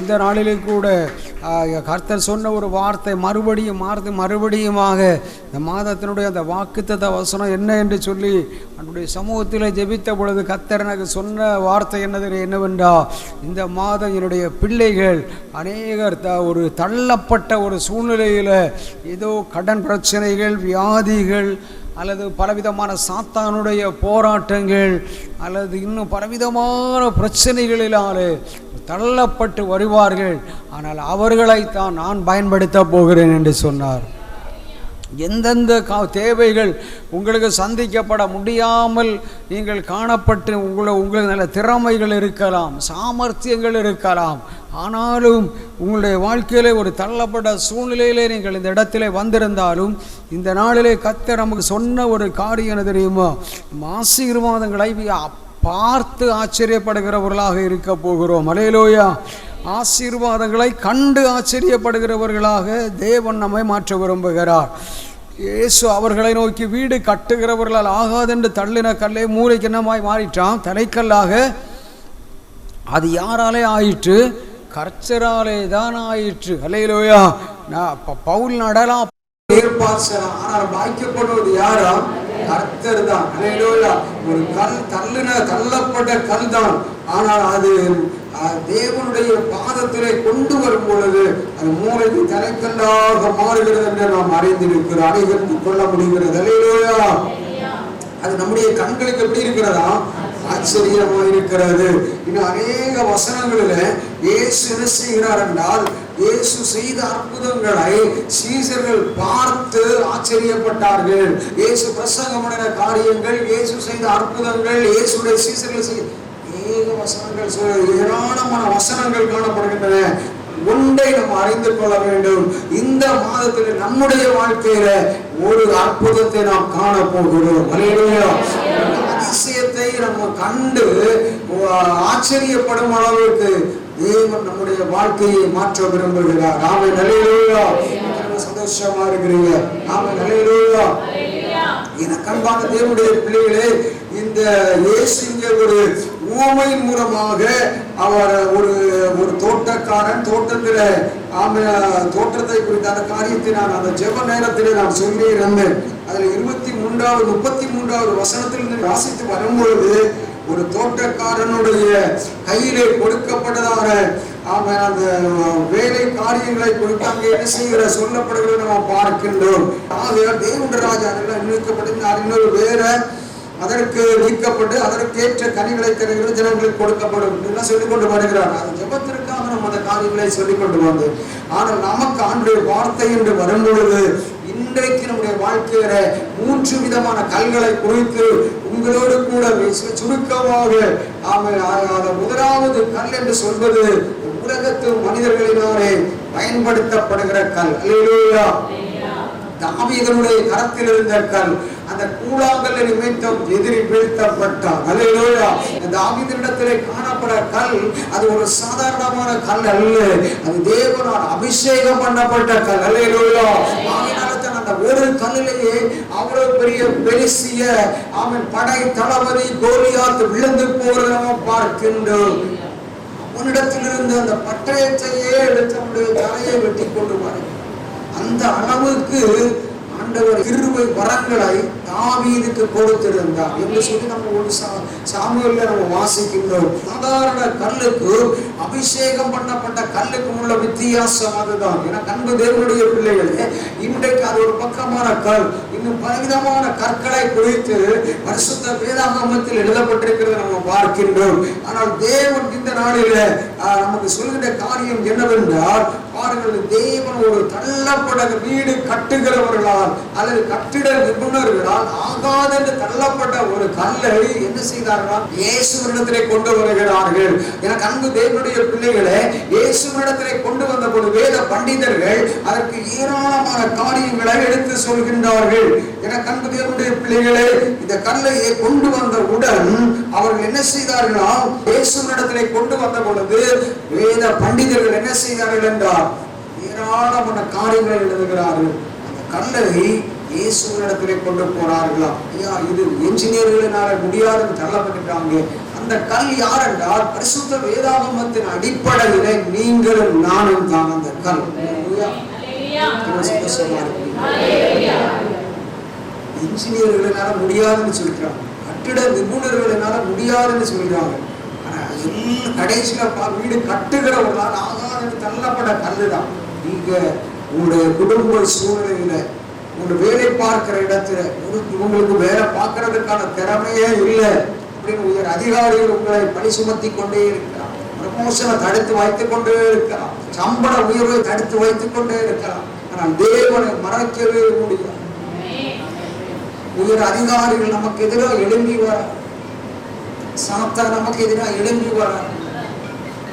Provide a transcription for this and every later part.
இந்த நாளிலே கூட கர்த்தர் சொன்ன ஒரு வார்த்தை மறுபடியுமாக இந்த மாதத்தினுடைய அந்த வாக்குத்தத்த வசனம் என்ன என்று சொல்லி என்னுடைய சமூகத்தில் ஜெபித்த பொழுது கர்த்தர் எனக்கு சொன்ன வார்த்தை என்னவென்றா, இந்த மாதம் என்னுடைய பிள்ளைகள் அநேகர் ஒரு தள்ளப்பட்ட ஒரு சூழ்நிலையில் ஏதோ கடன் பிரச்சனைகள், வியாதிகள் அல்லது பலவிதமான சாத்தானுடைய போராட்டங்கள் அல்லது இன்னும் பலவிதமான பிரச்சனைகளினாலே தள்ளப்பட்டு வருவார்கள். ஆனால் அவர்களைத்தான் நான் பயன்படுத்த போகிறேன் என்று சொன்னார். எந்தெந்த தேவைகள் உங்களுக்கு சந்திக்கப்பட முடியாமல் நீங்கள் காணப்பட்டு உங்களுக்கு நல்ல திறமைகள் இருக்கலாம், சாமர்த்தியங்கள் இருக்கலாம், ஆனாலும் உங்களுடைய வாழ்க்கையிலே ஒரு தள்ளப்பட்ட சூழ்நிலையிலே நீங்கள் இந்த இடத்திலே வந்திருந்தாலும் இந்த நாளிலே கர்த்தர் நமக்கு சொன்ன ஒரு காரியம் என்ன தெரியுமா? ஆசீர்வாதங்களை பார்த்து ஆச்சரியப்படுகிறவர்களாக இருக்க போகிறோம். அல்லேலூயா! ஆசீர்வாதங்களை கண்டு ஆச்சரியப்படுகிறவர்களாக தேவன் நம்மை மாற்ற விரும்புகிறார். இயேசு அவர்களை நோக்கி, வீடு கட்டுகிறவர்களால் ஆகாதென்று தள்ளின கல்லே மூளைக்கு என்னமாய் மாறிட்டான், தலைக்கல்லாக. அது யாராலே ஆயிற்று? கர்த்தராலே தான் ஆயிற்று. அல்லேலூயா! பவுல் நடலாம், ஆனால் பாய்க்கப்படுவது யாரா? கர்த்தர் தான். அல்லேலூயா! ஒரு கல் தள்ளப்பட்ட கல் தான், ஆனால் அது தேவனுடைய பாதத்திலே கொண்டு வரும் பொழுது அது மூளைக்கு தலைக்கல்லாக மாறுகிறது என்று நாம் அறிந்திருக்கிறோம், அறிந்து கொள்ள முடிகிறது. அல்லேலூயா! அது நம்முடைய கண்களுக்கு எப்படி இருக்கிறதா? ஆச்சரியமா இருக்கிறது. இன்னும் அநேக வசனங்களில் இயேசு என்ன செய்கிறார் என்றால், இயேசு செய்த அற்புதங்களை சீசர்கள் பார்த்து ஆச்சரியப்பட்டார்கள். இயேசு பிரசங்கம் பண்ணின காரியங்கள், இயேசு செய்த அற்புதங்கள், இயேசுடைய சீசர்கள் செய்த அநேக வசனங்கள், ஏராளமான வசனங்கள் காணப்படுகின்றன. ஒன்றை நம்ம அறிந்து கொள்ள வேண்டும், இந்த மாதத்தில் நம்முடைய வாழ்க்கையில ஒரு அற்புதத்தை நாம் காண போகிறோம். அல்லேலூயா! அதிசயத்தை நம்ம கண்டு ஆச்சரியப்படும் அளவுக்கு தேவன் நம்முடைய வாழ்க்கையை மாற்ற விரும்புகிறார். ஆமென். அல்லேலூயா! சந்தோஷமா இருக்கிறீங்க? ஆமென். அல்லேலூயா! எனக்கு அன்பான தேவனுடைய பிள்ளைகளே, இந்த இயேசு இங்கே ஒரு உவமையின் மூலமாக அவர் ஒரு தோட்டக்காரன் தோட்டத்தில் தோட்டத்தை குறித்த அந்த காரியத்தை நான் அந்த ஜெப நேரத்திலே நான் சொல்லி இருந்தேன். அதில் 33வது வசனத்திலிருந்து வாசித்து வரும்பொழுது, ஒரு தோட்டக்காரனுடைய கையிலே கொடுக்கப்பட்டதான அந்த வேலை காரியங்களை கொடுத்து அங்கே என்ன செய்கிற சொல்லப்படுகிறது நம்ம பார்க்கின்றோம். ஆகையால் தேவனுடைய ராஜா நினைக்கப்பட்டிருந்தார், இன்னொரு வேற அதற்கு நீக்கப்பட்டு அதற்கேற்ற கனிகளை தருகிற ஜனங்களுக்கு கொடுக்கப்படும் எல்லாம் சொல்லிக் கொண்டு வருகிறார். அது ஜெபத்திற்காக நம்ம அந்த காரியங்களை சொல்லிக் கொண்டு வந்தோம். ஆனால் நமக்கு ஆண்டுடைய வார்த்தை என்று வரும்பொழுது, இன்றைக்கு நம்முடைய வாழ்க்கையில 3 விதமான கல்களை குறித்து உங்களோடு கூட சுருக்கமாக முதலாவது கல் என்று சொல்வது உலகத்து மனிதர்களினாலே பயன்படுத்தப்படுகிற கல். அல்லேலூயா! தாவீதனுடைய கரத்தில் இருந்த கல், அந்த கூழாங்கல் நிமித்தம் எதிரி வீழ்த்தப்பட்டான். அல்லேலூயா! தாவீதினிடத்திலே காணப்பட கல் அது ஒரு சாதாரணமான கல் அல்ல, அது தேவனால் அபிஷேகம் பண்ணப்பட்ட கல். அல்லேலூயா! ஆவியானவர் அந்த ஒரு கல்லிலேயே அவ்வளவு பெரிய பெலிசிய படை தளபதி கோலியாத் விழுந்து போகிறத நாம் பார்க்கின்றோம். அவனிடத்திலிருந்து அந்த பட்டயத்தையே எடுத்து அவனுடைய தலையை வெட்டி கொண்டு வருகிறார். அந்த அளவுக்கு ஆண்டவர் கிருபை வரங்களை தாவீதுக்கு கொடுத்திருந்தார் என்று சொல்லி நம்ம ஒரு சாமுவேல்ல நம்ம வாசிக்கின்றோம். சாதாரண கல்லுக்கு அபிஷேகம் பண்ணப்பட்ட கல்லுக்கும் உள்ள வித்தியாசம் அதுதான். ஏன்னா அன்பு தேவனுடைய பிள்ளைகளே, இன்றைக்கு அது ஒரு பக்கமான கல், இன்னும் பலவிதமான கற்களை குறித்து பரிசுத்த வேதாகமத்தில் எழுதப்பட்டிருக்கிறது நம்ம பார்க்கின்றோம். ஆனால் தேவன் இந்த நாளில நமக்கு சொல்கின்ற காரியம் என்னவென்றால், பாருங்கள், தேவன் ஒரு தள்ளப்பட வீடு கட்டுகிறவர்களால் அல்லது கட்டிட நிபுணர்களால் ஆகாதென்று தள்ளப்பட்ட ஒரு கல்லை என்ன செய்தார்கள்? இயேசுவினிடத்திலே கொண்டு வருகிறார்கள். எனக்கு அன்பு தேவனுடைய பிள்ளைகளே, இயேசுவினிடத்திலே கொண்டு வந்த பொழுது வேத பண்டிதர்கள் அதற்கு ஏராளமான காரியங்களை எடுத்து சொல்கின்றார்கள். எனக்கு அன்பு தேவனுடைய பிள்ளைகளே, இந்த கல்லை கொண்டு வந்தவுடன் அவர்கள் என்ன செய்தார்களா? இயேசுவினிடத்திலே கொண்டு வந்த பொழுது வேத பண்டிதர்கள் என்ன செய்தார்கள் என்றால் ஏராளமான காரியங்களை எழுதுகிறார்கள். அந்த கல்லை இயேசுவினிடத்திலே கொண்டு போனார்களாம். ஐயா, இது என்ஜினியர்களினால முடியாதுன்னு தள்ளப்பட்டுட்டாங்க. அந்த கல் யார் என்றால் பரிசுத்த வேதாகமத்தின் அடிப்படையிலே நீங்களும் நானும் தான் அந்த கல். இன்ஜினியர்களினால முடியாதுன்னு சொல்றாங்க, கட்டிட நிபுணர்களினால முடியாதுன்னு சொல்றாங்க. ஆனா கடைசியில வீடு கட்டுகிறவர்களால் ஆகாதுன்னு தள்ளப்பட கல்லுதான். நீங்க உங்களுடைய குடும்ப சூழ்நிலையில, உங்களுடைய வேலை பார்க்கிற இடத்துல உங்களுக்கு வேலை பார்க்கறதுக்கான திறமையே இல்லை அப்படின்னு உயர் அதிகாரிகள் உங்களை பழி சுமத்தி கொண்டே இருக்கிறார். ப்ரமோஷனை தடுத்து வைத்துக் கொண்டே இருக்கிறார். சம்பள உயர்வை தடுத்து வைத்துக் கொண்டே இருக்கிறார். ஆனால் தேவனை மறைக்கவே முடியாது. உயர் அதிகாரிகள் நமக்கு எதிராக எழும்பி வர, சாத்தா நமக்கு எதிராக எழும்பி வர,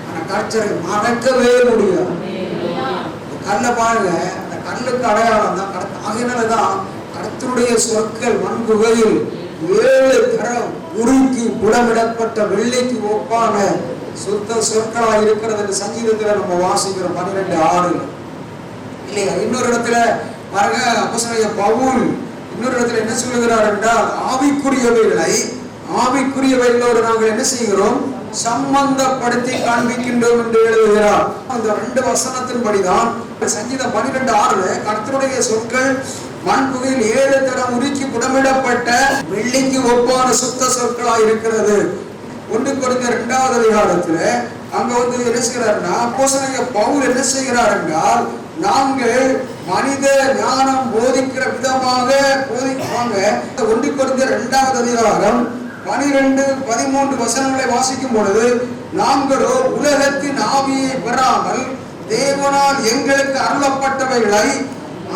ஆனா கர்த்தரை மறைக்கவே முடியாது. கல்ல பாருங்க, அந்த கல்லுக்கு அடையாளம் தான். ஆகையினாலதான் கர்த்தருடைய சொற்கள் மண் குகையில் 7 தரம் உருக்கி புடமிடப்பட்ட வெள்ளைக்கு ஒப்பான சுத்த சொற்களா இருக்கிறது என்று சங்கீதத்துல நம்ம வாசிக்கிறோம் 12:6 இல்லையா? இன்னொரு இடத்துல பாருங்க, அப்போஸ்தலனாகிய பவுல் இன்னொரு இடத்துல என்ன சொல்லுகிறார் என்றால், ஆவிக்குரியவைகளோடு நாங்கள் என்ன செய்கிறோம், சம்பந்தப்படுத்தி காண்பிக்கின்றோம் என்று எழுதுகிறார். அந்த 2 வசனத்தின்படிதான் சங்கீதம் 12:6 கர்த்தருடைய சொற்கள் மண் குகையில் 7 தரம் உருக்கி புடமிடப்பட்ட வெள்ளிக்கு ஒப்பான சுத்த சொற்களாய் இருக்கிறது. 1 கொரிந்தியர் 2வது அதிகாரத்துல அங்க என்ன செய்கிறார்னா, அப்போஸ்தலனாகிய பவுல் என்ன செய்கிறார் என்றால், நாங்கள் மனித ஞானம் போதிக்கிற விதமாக போதிப்பாங்க. 1 கொரிந்தியர் 2வது அதிகாரம் 12-13 வசனங்களை வாசிக்கும் பொழுது, நாங்களோ உலகத்தின் ஆவியை பெறாமல் தேவனால் எங்களுக்கு அருளப்பட்டவைகளை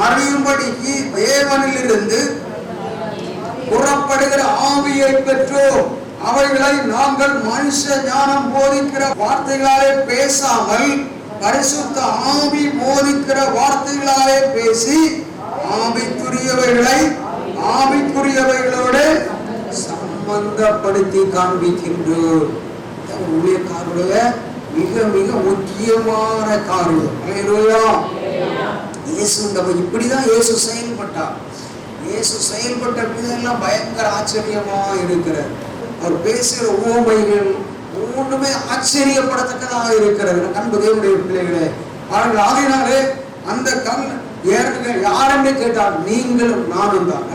அறியும்படிக்கு தேவனிலிருந்து புறப்படுகிற ஆவியை பெற்றோம். அவைகளை நாங்கள் மனுஷ ஞானம் போதிக்கிற வார்த்தைகளாலே பேசாமல் பரிசுத்த ஆவி போதிக்கிற வார்த்தைகளாலே பேசி ஆவிக்குரியவைகளோடு சம்பந்தப்படுத்தி காண்பிக்கின்றோம். ஊழியக்காரருடைய மிக மிக முக்கியமான காரியம். இயேசு இப்படிதான் இயேசு செயல்பட்டார். இயேசு செயல்பட்ட விதெல்லாம் பயங்கர ஆச்சரியமா இருக்கிறது. அவர் பேசுகிற உவமைகள் ஒவ்வொன்றுமே ஆச்சரியப்படத்தக்கதாக இருக்கிறது. அன்பு தேவனுடைய பிள்ளைகளே, ஆகையினாலே அந்த கல் யாரென்று கேட்டால் நீங்களும் நானும் தான்.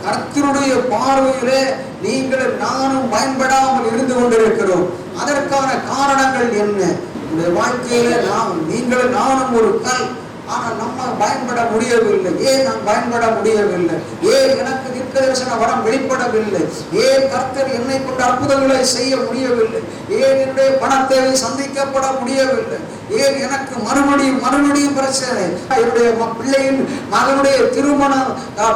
கர்த்தருடைய பார்வையிலே நீங்களும் நானும் பயன்படாமல் இருந்து கொண்டிருக்கிறோம். அதற்கான காரணங்கள் என்ன? இந்த வாழ்க்கையில நீங்களும் நானும் ஒரு கல். ஆனால் நம்ம பயன்பட முடியவில்லை. ஏன் நாம் பயன்பட முடியவில்லை? ஏன் எனக்கு தீர்க்கதரிசன வரம் வெளிப்படவில்லை? ஏன் கர்த்தர் என்னை கொண்டு அற்புதங்களை செய்ய முடியவில்லை? ஏன் என்னுடைய பணத்தேவை சந்திக்கப்பட முடியவில்லை? ஏன் எனக்கு மறுபடியும் பிரச்சனை? என்னுடைய பிள்ளையின் மகனுடைய திருமண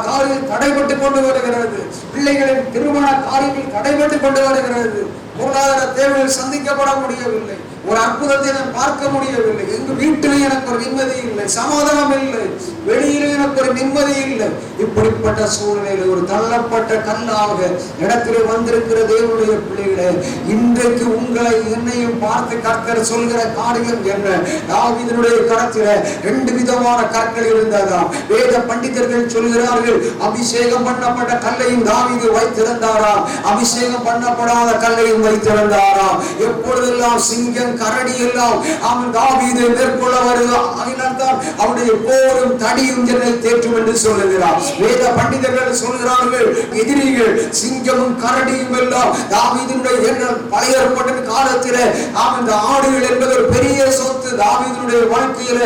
காரியம் தடைபட்டு கொண்டு வருகிறது. பிள்ளைகளின் திருமண காரியங்கள் தடைபட்டு கொண்டு வருகிறது. பொருளாதார தேவைகள் சந்திக்கப்பட முடியவில்லை. ஒரு அற்புதத்தை நான் பார்க்க முடியவில்லை. எங்க வீட்டிலும் எனக்கு ஒரு நிம்மதி இல்லை, சமாதானம் இல்லை. வெளியிலும் எனக்கு ஒரு நிம்மதி இல்லை. இப்படிப்பட்ட சூழ்நிலையில் ஒரு தள்ளப்பட்ட கல்லாக இடத்திலே வந்திருக்கிற தேவனுடைய பிள்ளைகளே, இன்றைக்கு உங்களை என்னையும் பார்த்து கர்த்தர் சொல்கிற காரியம் என்ன? தாவீதுடைய கரத்தில 2 விதமான கற்கள் இருந்ததா. வேத பண்டிதர்கள் சொல்கிறார்கள், அபிஷேகம் பண்ணப்பட்ட கல்லையும் தாவீது வைத்திருந்தாராம், அபிஷேகம் பண்ணப்படாத கல்லையும் வைத்திருந்தாராம். எப்பொழுதெல்லாம் சிங்கம் கரடி எல்லாம் அவன் தாவீதை மேற்கொள்ள வருகிறான். அதனால்தான் அவருடைய போரும் தடியும் என்னை தேற்றும் என்று சொல்லுகிறார். வேத பண்டிதர்கள் சொல்கிறார்கள், எதிரிகள் சிங்கமும் கரடியும் எல்லாம் தாவீதுடைய எண்ணம் பழைய ஏற்பாட்டு காலத்திலே அவன் ஆடுகள் என்பது ஒரு பெரிய சொத்து. தாவீதுடைய வாழ்க்கையில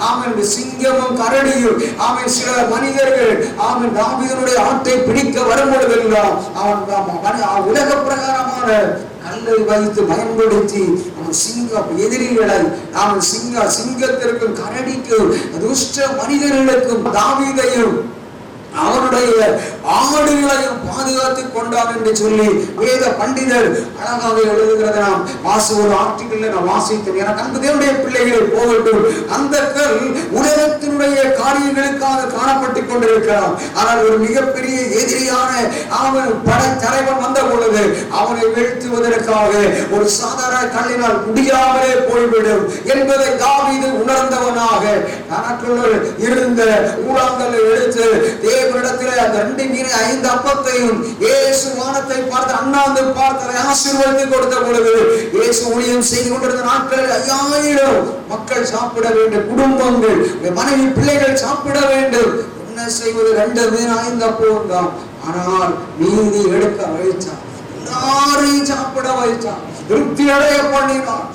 அவன் சிங்கமும் கரடியும் அவன் சில மனிதர்கள் அவன் தாவீதுடைய ஆட்டை பிடிக்க வரும்பொழுதெல்லாம் அவன் உலக பிரகாரமான கல்லை வைத்து பயன்படுத்தி அவன் எதிரிகளை அவன் சிங்கத்திற்கும் கரடிக்கும் துஷ்ட மனிதர்களுக்கும் தாவீதையும் அவனுடைய ஆடுகளையும் பாதுகாத்து கொண்டான் என்று சொல்லி வேத பண்டிதர் அழகாக எழுதுகிறத நாம் ஒரு ஆர்டிக்கல்ல நான் வாசித்தேன். எனக்கு அன்பு தேவனுடைய பிள்ளைகளை போகட்டும், அந்த கல் உலகத்தினுடைய காரியங்களுக்காக காணப்பட்டுக் கொண்டிருக்கலாம். ஆனால் ஒரு மிகப்பெரிய எதிரியான அவன் படை தலைவன் வந்த பொழுது அவனை வீழ்த்துவதற்காக ஒரு சாதாரண கல்லினால் முடியாமலே போய்விடும் என்பதை தாவீது உணர்ந்தவனாக தனக்குள் இருந்த ஊழாங்கல்லை எடுத்து தேவனிடத்தில் அந்த 2 மீன் 5 அப்பத்தையும் இயேசு வானத்தை பார்த்து அண்ணாந்து பார்த்து ஆசீர்வதித்து கொடுத்த பொழுது இயேசு ஊழியம் செய்து கொண்டிருந்த நாட்களில் 5000 மக்கள் சாப்பிட வேண்டும், குடும்பங்கள் மனைவி பிள்ளைகள் சாப்பிட வேண்டும். என்ன செய்வது? 2 மீன் 5 அப்பம் தான். ஆனால் நீதி எடுக்க வைச்சான், எல்லாரையும் சாப்பிட வைச்சான், திருப்தி அடைய பண்ணினான்.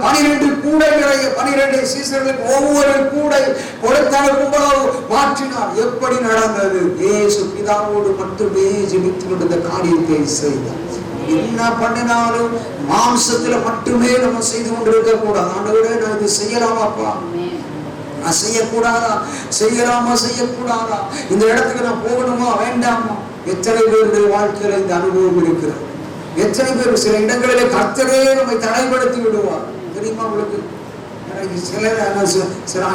12 கூடை நிறைய 12 சீசர்களுக்கு ஒவ்வொரு கூடை கொடுத்தனுப்பும்போது மாற்றினார். எப்படி நடந்தது? இயேசு பிதாவோடு மட்டுமே ஜெபித்து கொண்ட காரியத்தை செய்தார். என்ன பண்ணினாலும் மாம்சத்துல மட்டுமே நம்ம செய்து கொண்டிருக்க கூடாது. ஆண்டவரே, நான் இது செய்யலாமாப்பா, நான் செய்யக்கூடாதா, செய்யலாமா செய்யக்கூடாதா, இந்த இடத்துக்கு நான் போகணுமா வேண்டாமா? எத்தனை பேருடைய வாழ்க்கையில இந்த அனுபவம் இருக்கிறது? எத்தனை பேர் சில இடங்களிலே கர்த்தரே நம்மை தடைப்படுத்தி விடுவார் தெரியுமா உங்களுக்கு?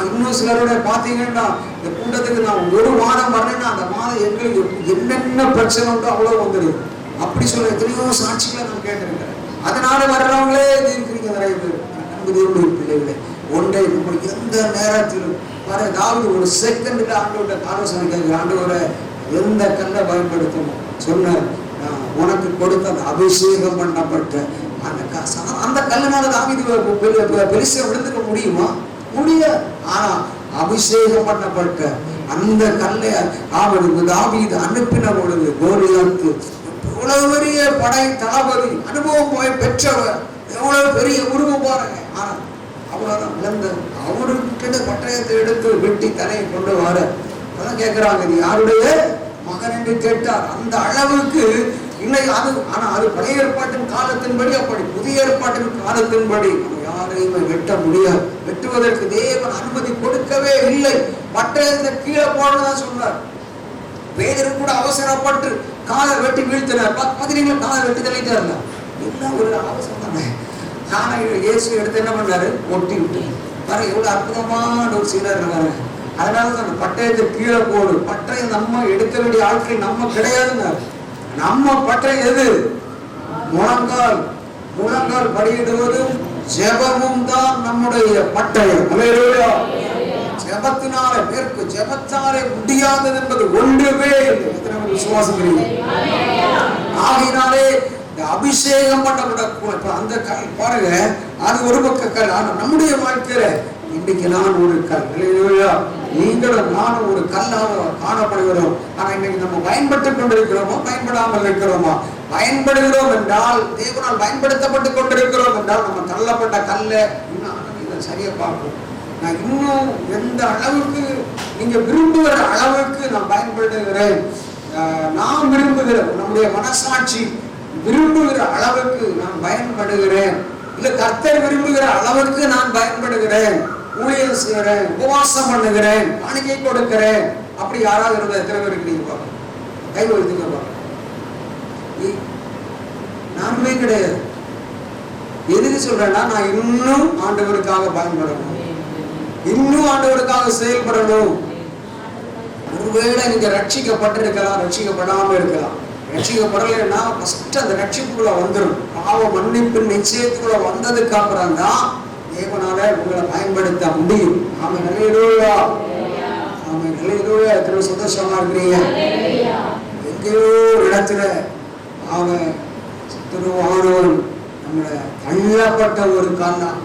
இன்னும் சிலரோட பாத்தீங்கன்னா, இந்த கூட்டத்துக்கு நான் ஒரு மாதம் வரேன்னா அந்த மாதம் எங்களுக்கு என்னென்ன பிரச்சனை உண்டோ அவ்வளவு வந்துடுது. அப்படி சொல்ல எத்தனையோ சாட்சிகளை நான் கேட்டிருக்கிறேன். அதனால வர்றவங்களே இருக்கிறீங்க நிறைய பேர். அன்புடைய பிள்ளைகளே, ஒன்றை நம்மளுக்கு எந்த நேரத்திலும் வர ஏதாவது ஒரு செகண்டுக்கு ஆண்டோட ஆலோசனை கேட்கிற ஆண்டோட எந்த கல்லை பயன்படுத்தணும் சொன்ன உனக்கு கொடுத்த அந்த அபிஷேகம் பண்ணப்பட்ட அந்த கல்லுனால தாவீது பெருசா விழுந்துக்க முடியுமா? முடியாது. ஆனா அபிஷேகம் பண்ணப்பட்ட அந்த கல்லை அவனுக்கு தாவீது அனுப்பின பொழுது கோலியாத்து எவ்வளவு பெரிய படை தளபதி, அனுபவம் போய் பெற்றவர், எவ்வளவு பெரிய உருவம் பாருங்க. ஆனா அவ்வளவுதான் விழுந்த அவருக்கிட்ட பட்டயத்தை எடுத்து வெட்டி தலையை கொண்டு வர அதான் கேட்கிறாங்க, இது யாருடைய மகன் என்று கேட்டார். அந்த அளவுக்கு இல்லை அது. ஆனா அது பழைய ஏற்பாட்டின் காலத்தின்படி அப்படி, புதிய ஏற்பாட்டின் காலத்தின்படி யாரையுமே வெட்ட முடியாது. வெட்டுவதற்கு தேவன் அனுமதி கொடுக்கவே இல்லை. பட்டயத்தை கீழே போடதான் சொன்னார். பேதரு கூட அவசரப்பட்டு காலை வெட்டி வீழ்த்தினார். பாத்தீங்களா, காலை வெட்டி தள்ளிட்டார்ல, எல்லாம் ஒரு அவசரம் தானே. காலை இயேசு எடுத்து என்ன பண்ணாரு? ஒட்டி விட்டு வர. எவ்வளவு அற்புதமான ஒரு சீனர் இருக்காரு. அதனாலதான் பட்டயத்தை கீழே போடு. பட்டயம் நம்ம எடுக்க வேண்டிய ஆட்கள் நம்ம கிடையாதுங்க. நம்ம பட்டயம் எது? முழங்கால். முழங்கால் படியிடுவதும் ஜெபமும் தான் நம்முடைய பட்டயம். ஜெபத்தினாலே மேற்கு ஜெபத்தாலே முடியாதது என்பது ஒன்றுமே விசுவாசம். ஆகினாலே அபிஷேகம் பண்ணப்பட்ட அந்த கல் பாருங்க, அது ஒரு பக்க கல். ஆனா நம்முடைய வாழ்க்கையில இன்னைக்கு நான் ஒரு கல், நீங்களும் நானும் ஒரு கல்லாக காணப்படுகிறோம். ஆனா இன்னைக்கு நம்ம பயன்பட்டுக் கொண்டிருக்கிறோமோ பயன்படாமல் இருக்கிறோமா? பயன்படுகிறோம் என்றால், தேவனால் பயன்படுத்தப்பட்டு கொண்டிருக்கிறோம் என்றால், நம்ம தள்ளப்பட்ட கல்ல இன்னும் சரியா பார்ப்போம். நான் இன்னும் எந்த அளவுக்கு நீங்க விரும்புகிற அளவுக்கு நான் பயன்படுகிறேன், நான் விரும்புகிறேன், நம்முடைய மனசாட்சி விரும்புகிற அளவுக்கு நான் பயன்படுகிறேன், இல்ல கர்த்தர் விரும்புகிற அளவுக்கு நான் பயன்படுகிறேன், ஊழியம் செய்கிறேன், உபவாசம் பண்ணுகிறேன், காணிக்கை கொடுக்கிறேன். அப்படி யாராவது இருந்த எத்தனை பேர் இருக்கிறீங்க? கை வைத்துக்க. நானுமே கிடையாது. எதுக்கு சொல்றேன்னா, நான் இன்னும் ஆண்டவருக்காக பயன்படணும், இன்னும் ஆண்டவருக்காக செயல்படணும். ஒருவேளை நீங்க ரட்சிக்கப்பட்டிருக்கலாம், ரட்சிக்கப்படாம இருக்கலாம். ரட்சிக்கப்படலைன்னா ஃபர்ஸ்ட் அந்த ரட்சிப்புக்குள்ள வந்துடும். பாவ மன்னிப்பு நிச்சயத்துக்குள்ள வந்ததுக்கு அப்புறம் தான் தேவனால உங்களை பயன்படுத்த முடியும். ஆமா, நல்ல ஆமா, நல்ல எத்தனை சந்தோஷமா இருக்கிறீங்க. எங்கேயோ ஒரு இடத்துல அவன் சித்தருவானவன் நம்மளை தள்ளப்பட்ட ஒரு காலம்.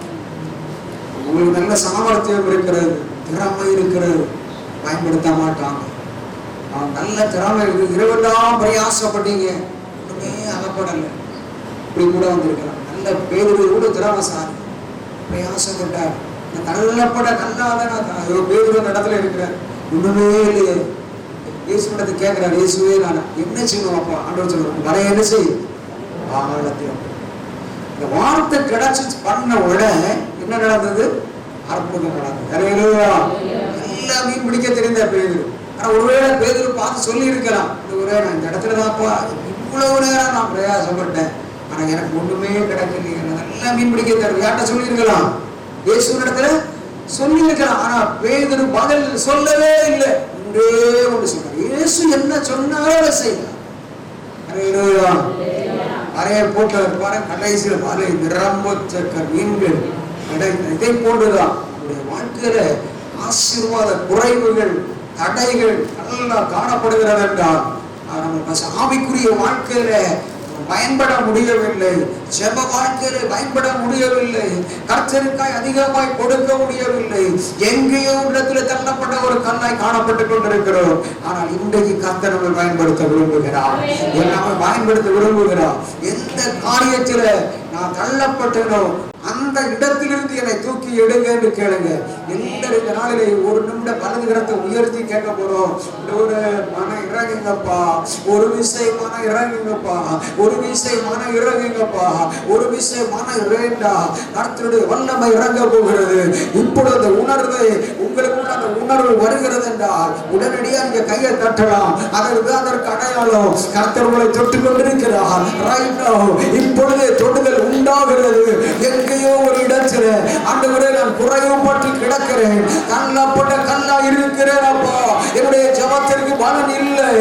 உங்களுக்கு நல்ல சாமர்த்தியம் இருக்கிறது, திறமை இருக்கிறது, பயன்படுத்த மாட்டாங்க. நல்ல திறமை இருக்கு, இரவெல்லாம் பிரயாசப்பட்டீங்க, ஒண்ணுமே அகப்படலை. இப்படி கூட வந்திருக்கலாம். நல்ல பேரு கூட திறமசாலி, பிரயாசப்பட்டார். தள்ளப்பட கல்லாத பேரு இடத்துல இருக்கிறேன், ஒண்ணுமே இல்லையே. இயேசு இடத்தை கேட்கிறார், இயேசுவே நான் என்ன செய்யணும்? அப்பா ஆண்டவர் சொல்லுவாங்க, வர என்ன செய்யும்? ஆழத்தையும் இந்த வார்த்தை கிடைச்சி பண்ண உடனே என்ன நடந்தது? அற்புதம் நடந்தது. எல்லா மீன் பிடிக்க தெரிந்த பேரு ஆனா ஒருவேளை பேதுரு பார்த்து சொல்லி இருக்கலாம், நான் இந்த இடத்துல தான்ப்பா இவ்வளவு நேரம் நான் பிரயாசப்பட்டேன், ஆனா எனக்கு ஒண்ணுமே கிடைக்கலையே, நல்லா மீன் பிடிக்க தருவேன், யார்கிட்ட சொல்லி இருக்கலாம்? இயேசு இடத்துல சொல்லி இருக்கலாம். ஆனா பேதுரு பதில் சொல்லவே இல்லை. ஒன்றே ஒன்று சொன்னார், இயேசு என்ன சொன்னாலும் செய்யலாம். அறைய போட்டு பாரு, கடைசியில் பாரு நிரம்பச்சக்க மீன்கள். இதை போன்றுதான் வாழ்க்கையில ஆசீர்வாத குறைவுகள் தடைகள் எல்லாம் காணப்படுகிறது என்றால் நம்ம ஆவிக்குரிய வாழ்க்கையில பயன்பட முடியவில்லை, ஜெப வாழ்க்கையில பயன்பட முடியவில்லை, கர்த்தருக்காய் அதிகமாய் கொடுக்க முடியவில்லை, எங்கேயோ இடத்துல தள்ளப்பட்ட ஒரு கல்லாய் காணப்பட்டுக் கொண்டிருக்கிறோம். ஆனால் இன்றைக்கு கர்த்தர் நம்மை பயன்படுத்த விரும்புகிறார், நம்மை பயன்படுத்த விரும்புகிறார். எந்த காரியத்தில நான் தள்ளப்பட்டனோ அந்த இடத்திலிருந்து என்னை தூக்கி எடுங்க என்று கேளுங்க. எல்லாரும் இந்த நாளிலே ஒரு நிமிடம் வலது கரத்தை உயர்த்தி கேட்க போறோம். ஒரு மனம் இறங்குங்கப்பா, ஒரு விஷயம் மனம் இறங்குங்கப்பா, ஒரு விஷயம் மனம் இறங்குங்கப்பா, ஒரு விஷயம் மனம் இறங்கா. கர்த்தருடைய வல்லமை இறங்க போகிறது. இப்பொழுது அந்த உணர்வை உங்களுக்குள்ள அந்த உணர்வு வருகிறது என்றால் உடனடியாக நீங்க கையை தட்டலாம். அதற்கு அடையாளம் கர்த்தர் உங்களை தொட்டு கொண்டிருக்கிறார். இப்பொழுதே தொடுதல் உண்டாகிறது. எங்கேயோ ஒரு இடத்துல ஆண்டவரே நான் குறைவுபட்டு கிடக்கிறேன், தள்ளப்பட்ட கல்லா இருக்கிறேன் அப்பா, என்னுடைய ஜெபத்திற்கு பலன் இல்லை,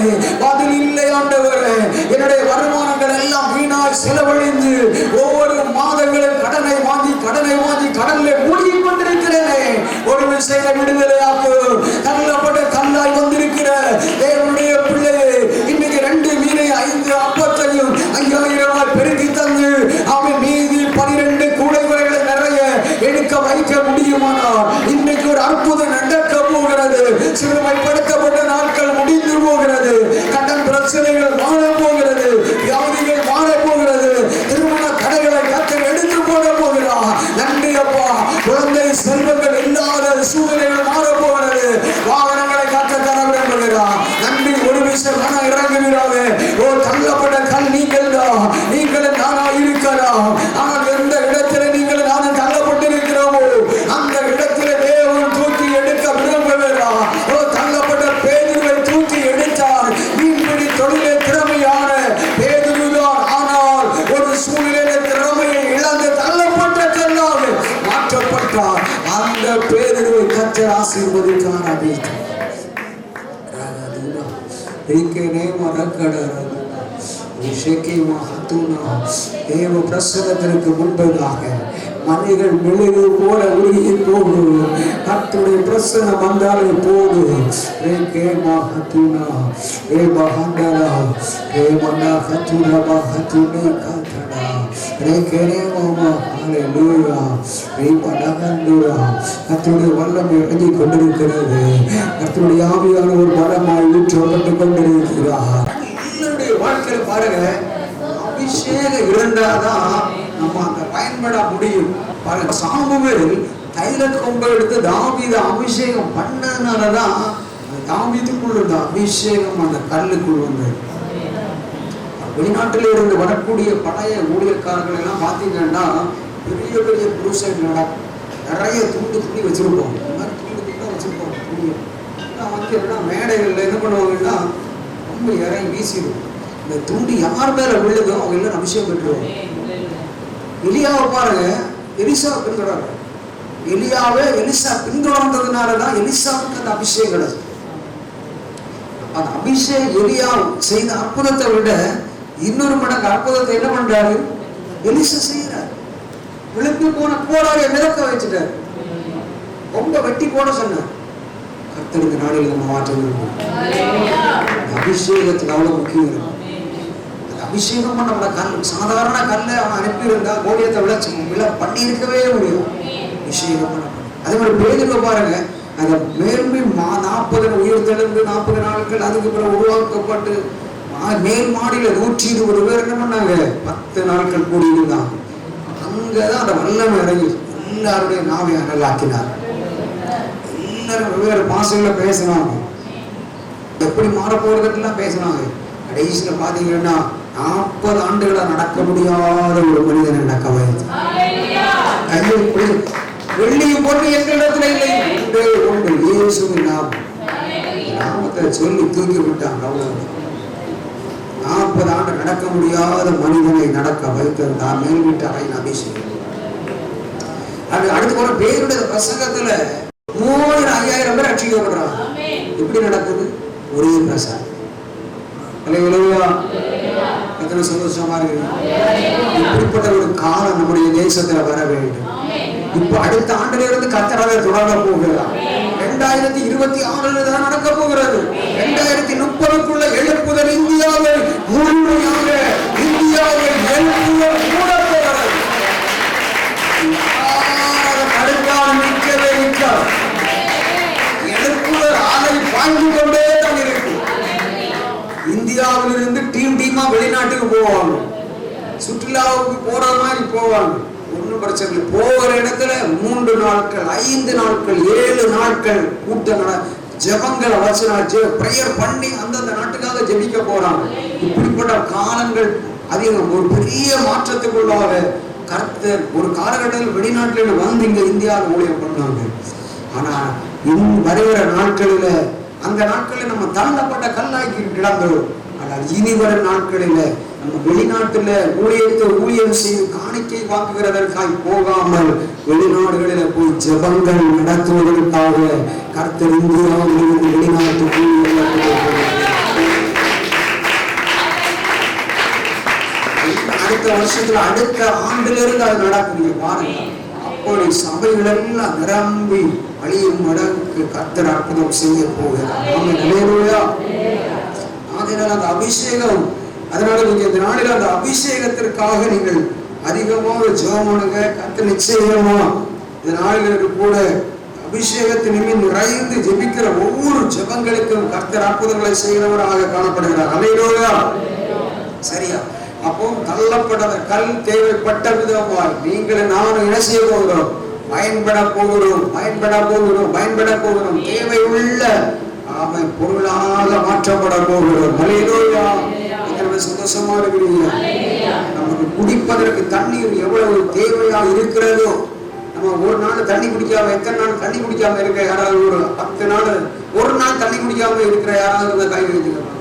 பதில் இல்லை ஆண்டவரே, என்னுடைய வருமானங்கள் எல்லாம் வீணாய் செலவழிந்து ஒவ்வொரு மாதங்களும் கடனை வாங்கி கடல்ல மூழ்கி கொண்டிருக்கிறேனே, ஒரு விஷயத்தை விடுதலையாக்கு. தள்ளப்பட்ட கல்லாய் வந்திருக்கிற தேவனுடைய பிள்ளையே, இன்னைக்கு 2 மீனை 5 அப்பத்தையும் 5000 பெருக்கி தந்து அவன் மீதி 12 கூடைகளை நிறைய எடுக்க வைக்க முடியுமானால் இன்னைக்கு ஒரு அற்புதம் நடக்க போகிறது. சிறுமைப்படுத்தப்பட்ட நாட்கள் முடிந்து போகிறது, கடன் பிரச்சனைகள் மாற போகிறது, வியாதிகள் மாற போகிறது, திருமண தடைகளை கர்த்தர் எடுத்து போட போகிறார். நன்றி அப்பா, குழந்தை செல்வங்கள் இல்லாத சூழ்நிலைகள் மாற போகிறது, வாகனங்களை கர்த்தர் தர விரும்புகிறார். நன்றி. ஒரு விஷயம் மனம் இறங்குகிறாவே, ஓ தள்ளப்பட்ட கல் நீங்கள் தான், நீங்கள் நானா இருக்கலாம். ஆனால் எந்த இடத்துல நீங்கள் நானும் தள்ளப்பட்டிருக்கிறோமோ அந்த இடத்துல தேவன் தூக்கி எடுக்க விரும்புகிறார். ஓ தள்ளப்பட்ட பேதுருவை தூக்கி எடுத்தார். மீன்பிடி தொழிலை திறமையான பேதுருதான். ஆனால் ஒரு சூழ்நிலை திறமையை இழந்து தள்ளப்பட்ட கல்லாக மாற்றப்பட்டார். அந்த பேதுருவை கர்த்தர் ஆசீர்வதித்தார். தேவ பிரசன்னத்திற்கு முன்பதாக மலைகள் மெழுகு போல உருகி போகும். கர்த்தருடைய பிரசன்னம் வந்தாலே போதும். கர்த்தருடைய வல்லமை எழுதி கொண்டிருக்கிறது. கர்த்தருடைய ஆவியானவர் பலமாய் ஊற்றப்பட்டுக் கொண்டிருக்கிறார். எல்லாருடைய வாழ்க்கையில் பாருங்க, அபிஷேகம் இருந்தாதான் நம்ம அந்த பயன்பட முடியும். பாருங்க, சாமுவேல் தைல கொம்பை எடுத்து தாவீதை அபிஷேகம் பண்ணதுனாலதான் தாவீதுக்குள்ள இருந்த அபிஷேகம் அந்த கல்லுக்குள் வந்தது. வெளிநாட்டில இருந்து வரக்கூடிய பழைய ஊழியக்காரர்கள் எல்லாம் பாத்தீங்கன்னா பெரிய பெரிய புருஷங்களா நிறைய துண்டு வச்சிருப்போம். இந்த மாதிரி துண்டு வச்சிருப்போம். வந்து என்னன்னா மேடைகள்ல என்ன பண்ணுவாங்கன்னா ரொம்ப இறங்கி வீசிடும். இந்த துண்டு யார் மேல விழுதோ அவங்க எல்லாம் அபிஷேகம் பெற்றுருவாங்க. எலியாவை பாருங்க, எலிசாவை பின்தொடர்றாங்க. எலிசா பின்தொடர்ந்ததுனாலதான் எலிசாவுக்கு அந்த அபிஷேகம் கிடையாது. அந்த அபிஷேகம் எலியா செய்த அற்புதத்தை விட இன்னொரு மடங்கு அற்புதத்தை என்ன பண்றாரு? எலிசா செய்யறாரு. விழுந்து போன கோடாரியை மிதக்க வச்சுட்டாரு. ரொம்ப வெட்டி போட சொன்னார். கர்த்தருக்கு நாளில் நம்ம மாற்றம் இருக்கும். அபிஷேகத்துக்கு அவ்வளவு முக்கியம் இருக்கும். அபிஷேகம் பண்ண கல், சாதாரண கல்லை அவன் அனுப்பியிருந்தா கோலியத்தை விழ பண்ணியிருக்கவே முடியும். அபிஷேகம் பண்ண அதே மாதிரி பேதுருவை பாருங்க, அதை மேன்மை 40 உயிர்த்தெழுந்து 40 நாட்கள் அதுக்கு பிறகு உருவாக்கப்பட்டு மேல் மாடியில 120 பேர் என்ன பண்ணாங்க? 10 நாட்கள் கூடியிருந்தாங்க. அங்கதான் அந்த வல்லமை இறங்கி எல்லாருடைய நாவை அனலாக்கினார். எல்லாரும் வெவ்வேறு பாசங்களை பேசினாங்க. எப்படி மாற போறதுலாம் பேசினாங்க. கடைசியில பாத்தீங்கன்னா 40 ஆண்டுகளா நடக்க முடியாத ஒரு மனிதனை நடக்க வைத்து கையில் வெள்ளியும் பொண்ணு எந்த இடத்துல இல்லை, ஒன்று இயேசுவின் நாமம். வார்த்தை சொல்லி தூக்கி விட்டாங்க. அவ்வளவு 40 ஆண்டு நடக்க முடியாத மனிதனை நடக்க வைத்திருந்தார் மேல் வீட்டு அறையின் அபிஷேகம். அடுத்து போற பேருடைய பிரசங்கத்துல 3000-5000 பேர் ரட்சிக்கப்படுறாங்க. எப்படி நடக்குது? ஒரே பிரசங்கம். எத்தனை சந்தோஷமா இருக்கு. இப்படிப்பட்ட ஒரு காலம் நம்முடைய தேசத்துல வர வேண்டும். இப்ப அடுத்த ஆண்டுல இருந்து கர்த்தரால் தொடங்க போகிறார். 2026 தான் நடக்க போகிறது. 2030க்குள்ள எழுப்புதல் இந்தியாவை முழுமையாக இந்தியாவை எழுப்புதல் கூட போகிறது. நிற்கவே நிற்காது. எழுப்புதல் ஆலை வாங்கி கொண்டே தான் இருக்கு. இந்தியாவிலிருந்து டீமா வெளிநாட்டுக்கு போவாங்க. சுற்றுலாவுக்கு போற மாதிரி போவாங்க. ஒன்றும் பிரச்சனை இல்லை. போகிற இடத்துல 3 நாட்கள் 5 நாட்கள் 7 நாட்கள் கூட்டங்களை ஜெபங்களை வச்சு பிரேயர் பண்ணி அந்தந்த நாட்டுக்காக ஜெபிக்க போறாங்க. இப்படிப்பட்ட காலங்கள் அதிகம். ஒரு பெரிய மாற்றத்துக்குள்ளாக கர்த்தர் ஒரு காலகட்டத்தில் வெளிநாட்டில் வந்து இங்க இந்தியாவில் ஊழியம் பண்ணாங்க. ஆனா வருகிற நாட்களில அந்த நாட்களில் நம்ம தள்ளப்பட்ட கல்லாக்கி கிடந்தோம். ஆனால் இனி வரும் நாட்களில நம்ம வெளிநாட்டுல ஊழியம் செய்து காணிக்கை வாக்குகிறதற்காக போகாமல் வெளிநாடுகளில போய் ஜெபங்கள் நடத்துவதற்காக கர்த்தர் இந்தியாவில் இருந்து வெளிநாட்டு அடுத்த வருஷத்துல அடுத்த ஆண்டுல இருந்து அது நடக்குது பாருங்க. அப்படி சபைகள் எல்லாம் நிரம்பி அழியும் அளவுக்கு கர்த்தர் அற்புதம் செய்ய போகிறார். அதனால அந்த அபிஷேகம், அதனால நீங்க இந்த நாளில் அந்த அபிஷேகத்திற்காக நீங்கள் அதிகமாக ஜெபம் பண்ணுங்க. கர்த்தர் நிச்சயமா இந்த நாளில் கூட அபிஷேகத்தின் நிறைந்து ஜெபிக்கிற ஒவ்வொரு ஜெபங்களுக்கும் கர்த்தர் அற்புதங்களை செய்கிறவராக காணப்படுகிறார். அல்லேலூயா. சரியா? அப்போ தள்ளப்படாத கல் தேவைப்பட்ட விதமாய் நீங்கள் நானும் என்ன செய்ய போகிறோம்? பயன்பட போகிறோம். தேவை உள்ள அவன் பொருளாக மாற்றப்பட போகிறோம். அல்லேலூயா. சந்தோஷமா இருக்கிறீங்க. நமக்கு குடிப்பதற்கு தண்ணீர் எவ்வளவு தேவையா இருக்கிறதோ, நம்ம ஒரு நாள் தண்ணி குடிக்காம எத்தனை நாள் தண்ணி குடிக்காம இருக்க யாராவது ஒரு 10 நாள் ஒரு நாள் தண்ணி குடிக்காம இருக்கிற யாராவது கை வைத்துக்கலாம்.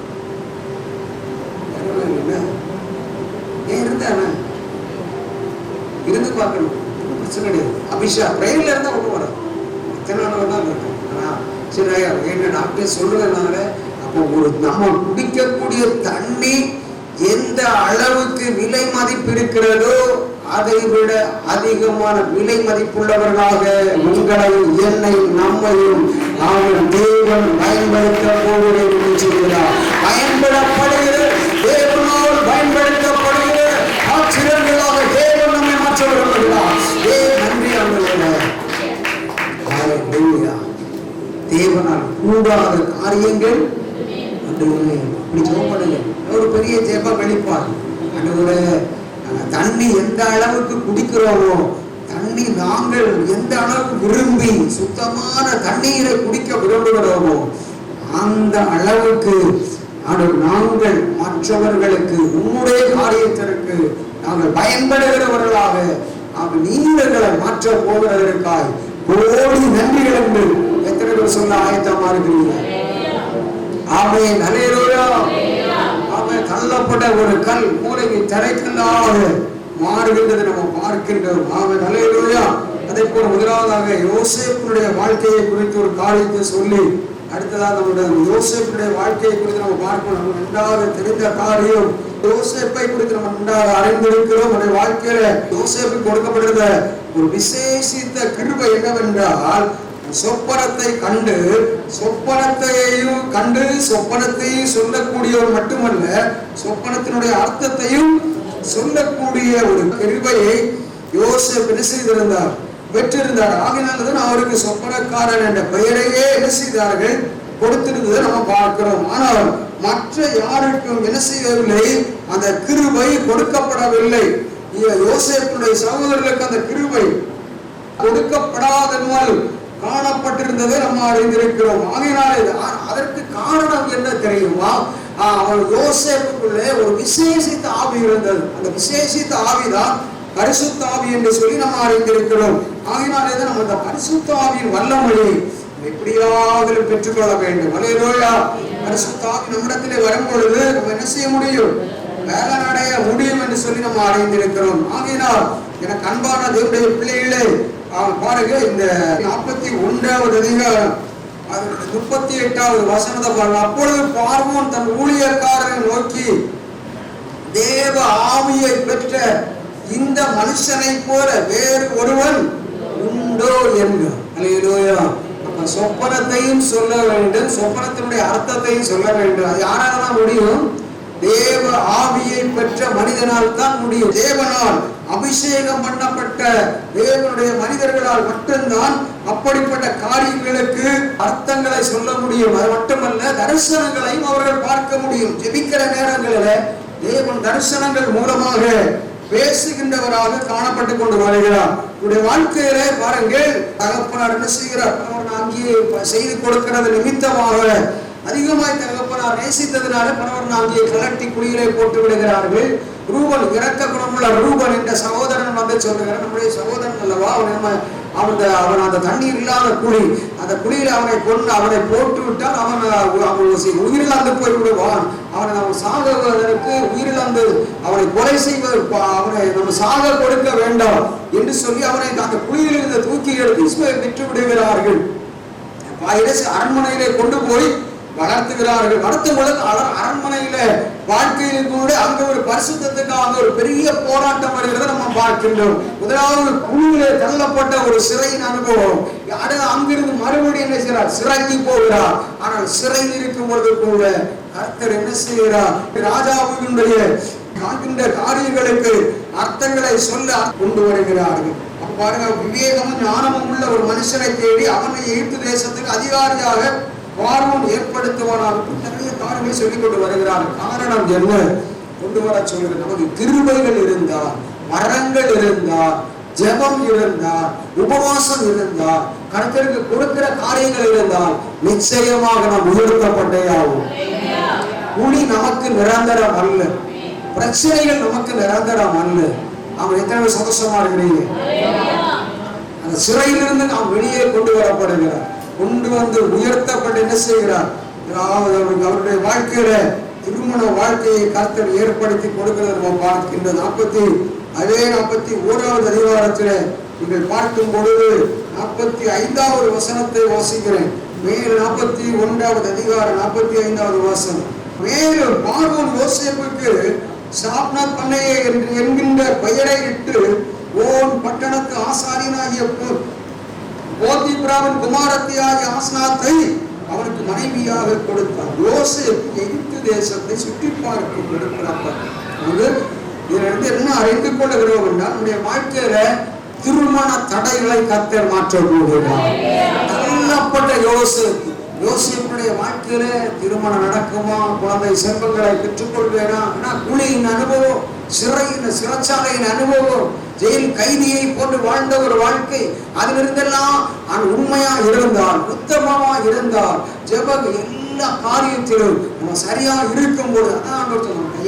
இருந்து பார்க்கணும். பிரச்சனை கிடையாது. அபிஷா பிரேயர்ல இருந்தா ஒண்ணு வரும். எத்தனை நாள் தான் இருக்கும். சரி என்ன டாக்டர் சொல்றதுனால அப்போ ஒரு நம்ம குடிக்கக்கூடிய தண்ணி எந்த அளவுக்கு விலை மதிப்பு இருக்கிறதோ அதை விட அதிகமான விலை மதிப்புள்ளவர்களாக உங்களையும் என்னையும் நம்மையும் நாங்கள் தேவன் பயன்படுத்த போகிறேன் என்று சொல்கிறார். பயன்படப்படுகிற தேவனால் பயன்படுத்தப்படுகிற ஆச்சரியங்களாக தேவன் நம்மை மாற்ற விரும்புகிறார். நன்றி தேவனால் கூடாத காரியங்கள் ஒரு பெரிய ஜெப வெளிப்பாடு. தண்ணி எந்த அளவுக்கு குடிக்கிறோமோ, தண்ணி நாங்கள் எந்த அளவுக்கு விரும்பி சுத்தமான தண்ணீரை குடிக்க விரும்புகிறோமோ அந்த அளவுக்கு நாங்கள் மற்றவர்களுக்கு உன்னுடைய காரியத்திற்கு நாங்கள் பயன்படுகிறவர்களாக நாங்கள் நீங்களை மாற்ற போகிறதற்காய் கோடி நன்றிகள் என்று எத்தனை பேர் சொல்ல ஆயத்தமா இருக்கிறீங்க? ஆமென். அல்லேலூயா. ஆமென். தள்ளப்பட்ட ஒரு கல் மூளைக்கு தரைக்கல்லாக மாறுகின்றது நம்ம பார்க்கின்றோம். ஆமென். அல்லேலூயா. அதே போல முதலாவதாக யோசேப்புடைய வாழ்க்கையை குறித்து ஒரு காரியத்தை சொல்லி அடுத்ததாக நம்முடைய யோசேப்புடைய வாழ்க்கையை குறித்து நம்ம பார்க்கணும். இரண்டாவது தெரிந்த காரியம் யோசேப்பை குறித்து நம்ம இரண்டாவது அறிந்திருக்கிறோம். நம்முடைய வாழ்க்கையில யோசேப்பு கொடுக்கப்படுகிற ஒரு விசேஷித்த கிருபை என்னவென்றால் சொப்பனத்தை கண்டு சொப்பனத்தையும் சொல்லக்கூடியவர் மட்டுமல்ல, சொப்பனத்தினுடைய அர்த்தத்தையும் சொல்லக்கூடிய ஒரு கிருபையை யோசேப்பு செய்திருந்தார், பெற்றிருந்தார். ஆகினால்தான் அவருக்கு சொப்பனக்காரன் என்ற பெயரையே என்ன செய்தார்கள், கொடுத்திருந்ததை நம்ம பார்க்கிறோம். ஆனால் மற்ற யாருக்கும் என்ன செய்யவில்லை, அந்த கிருபை கொடுக்கப்படவில்லை. யோசேப்புடைய சகோதரர்களுக்கு அந்த கிருபை கொடுக்கப்படாதனால் காணப்பட்டிருந்ததை நம்ம அறிந்திருக்கிறோம். ஆகையினாலே அதற்கு காரணம் என்ன தெரியுமா? அவர் யோசேப்புக்குள்ளே ஒரு விசேஷித்த ஆவி இருந்தது. அந்த விசேஷித்த ஆவிதான் பரிசுத்த ஆவி என்று சொல்லி நம்ம அறிந்திருக்கிறோம். ஆகையினாலே நம்ம அந்த பரிசுத்த ஆவியின் வல்லமையை எப்படியாவது பெற்றுக்கொள்ள வேண்டும். அல்லேலூயா. பரிசுத்த ஆவி நம்மிடத்திலே வரும்பொழுது நம்ம என்ன செய்ய முடியும்? வேலன் அடைய முடியும் என்று சொல்லி நம்ம அடைந்திருக்கிறோம். ஆகையினால் எனக்கு அன்பான தேவனுடைய பிள்ளைகளே, பாருங்க, இந்த 41வது அதிகாரம் 38வது வசனத்தை பாருங்க. அப்பொழுது பார்வோன் தன் ஊழியக்காரனை நோக்கி, தேவ ஆவியை பெற்ற இந்த மனுஷனை போல வேறு ஒருவன் உண்டோ என்று. அல்லேலூயா. நம்ம சொப்பனத்தையும் சொல்ல வேண்டும், சொப்பனத்தினுடைய அர்த்தத்தையும் சொல்ல வேண்டும். அது யாரால தான் முடியும்? தேவ ஆவியை பெற்ற மனிதனால் தான் முடியும். தேவனால் அபிஷேகம் பண்ணப்பட்ட தேவனுடைய மனிதர்களால் மட்டும்தான் அப்படிப்பட்ட காரியங்களுக்கு அர்த்தங்களை சொல்ல முடியும். அது மட்டுமல்ல, தரிசனங்களையும் அவர்கள் பார்க்க முடியும். ஜெபிக்கிற நேரங்களில் தேவன் தரிசனங்கள் மூலமாக பேசுகின்றவராக காணப்பட்டுக் கொண்டு வருகிறார். உடைய வாழ்க்கையில பாருங்கள், தகப்பனார் என்ன செய்கிறார்? அங்கேயே செய்து கொடுக்கிறது நிமித்தமாக அதிகமாய் தகப்பனார் நேசித்ததினால பணவன் அங்கே கலட்டி குழியிலே போட்டு விடுகிறார்கள். ரூபன், இரக்க குணமுள்ள ரூபன் என்ற சகோதரன் வந்து சொல்லுகிறார், நம்முடைய சகோதரன் அல்லவா, அவன் அந்த தண்ணீர் இல்லாத குழி, அந்த குழியில அவனை கொண்டு அவனை போட்டு விட்டால் அவன் உயிரிழந்து போய் விடுவான். அவனை சாகுவதற்கு உயிரிழந்து அவனை கொலை செய்வதற்கு அவனை நம்ம சாக கொடுக்க வேண்டாம் என்று சொல்லி அவனை அந்த குழியில் இருந்து தூக்கி எடுத்து விட்டு விடுகிறார்கள். அரண்மனையிலே கொண்டு போய் வளர்த்துகிறார்கள். வளர்த்தும் பொழுது அரண்மனையில வாழ்க்கையில் கூட அங்க ஒரு பரிசுத்தத்துக்காக ஒரு பெரிய போராட்டம் வருகிறத நம்ம பார்க்கின்றோம். முதலாவது குழுவிலே தள்ளப்பட்ட ஒரு சிறையின் அனுபவம். அங்கிருந்து மறுபடியும் என்ன செய்கிறார்? சிறைக்கு போகிறார். ஆனால் சிறையில் இருக்கும் பொழுது கூட கர்த்தர் என்ன செய்கிறார்? ராஜாவுடைய காண்கின்ற காரியங்களுக்கு அர்த்தங்களை சொல்ல கொண்டு வருகிறார்கள். பாருங்க, விவேகமும் ஞானமும் உள்ள ஒரு மனுஷனை தேடி அவனை எகிப்து தேசத்துக்கு அதிகாரியாக பார்வோன் ஏற்படுத்துவானாக நிறைய காரியங்களை சொல்லிக் கொண்டு வருகிறார். காரணம் என்ன? கொண்டு வர சொல்கிறது, நமக்கு கிருபைகள் இருந்தால், வரங்கள் இருந்தால், ஜெபம் இருந்தால், உபவாசம் இருந்தால், கர்த்தருக்கு கொடுக்கிற காரியங்கள் இருந்தால் நிச்சயமாக நாம் உயர்த்தப்பட்டே ஆகும். குழி நமக்கு நிரந்தரம் அல்ல, பிரச்சனைகள் நமக்கு நிரந்தரம் அல்ல. அவன் எத்தனை சந்தோஷமா இருக்கிறீங்க? அந்த சிறையிலிருந்து நாம் வெளியே கொண்டு வரப்படுகிறார், கொண்டு வந்து உயர்த்தப்பட்டு என்ன செய்கிறார்? அவருடைய வாழ்க்கையில திருமண வாழ்க்கையை கர்த்தர் ஏற்படுத்தி கொடுக்கிறத நம்ம பார்க்கின்ற 41வது அதிகாரத்தில் நீங்கள் பார்க்கும் பொழுது 45வது வசனத்தை வாசிக்கிறேன். மேலும் 41வது அதிகாரம் 45வது வசனம். மேலும் பார்வோன் யோசேப்புக்கு சாப்நாத் பண்ணையே என்கின்ற பெயரை இட்டு ஓன் பட்டணத்து ஆசாரியனாகிய போத்திபிராவின் குமாரத்தியாகிய ஆஸ்நாத்தை அவனுக்கு மனைவியாக கொடுத்தார். யோசேப்பு எகிப்து தேசத்தை சுற்றி பார்க்க கொடுக்கிறப்ப இதிலிருந்து என்ன அறிந்து கொள்ளுகிறோம் என்றால், நம்முடைய வாழ்க்கையில திருமண தடைகளை கர்த்தர் மாற்ற போகிறார். தள்ளப்பட்ட யோசேப்புடைய வாழ்க்கையில திருமணம் நடக்குமா, குழந்தை செல்வங்களை பெற்றுக்கொள்வேனா, குழியின் அனுபவம், சிறைச்சாலையின் அனுபவம், ஜெயில் கைதியை போட்டு வாழ்ந்த ஒரு வாழ்க்கை, அதிலிருந்தெல்லாம் உண்மையா இருந்தால், உத்தமமா இருந்தால், ஜெபம் எல்லா காரியத்திலும் நம்ம சரியா இருக்கும் போது அதான்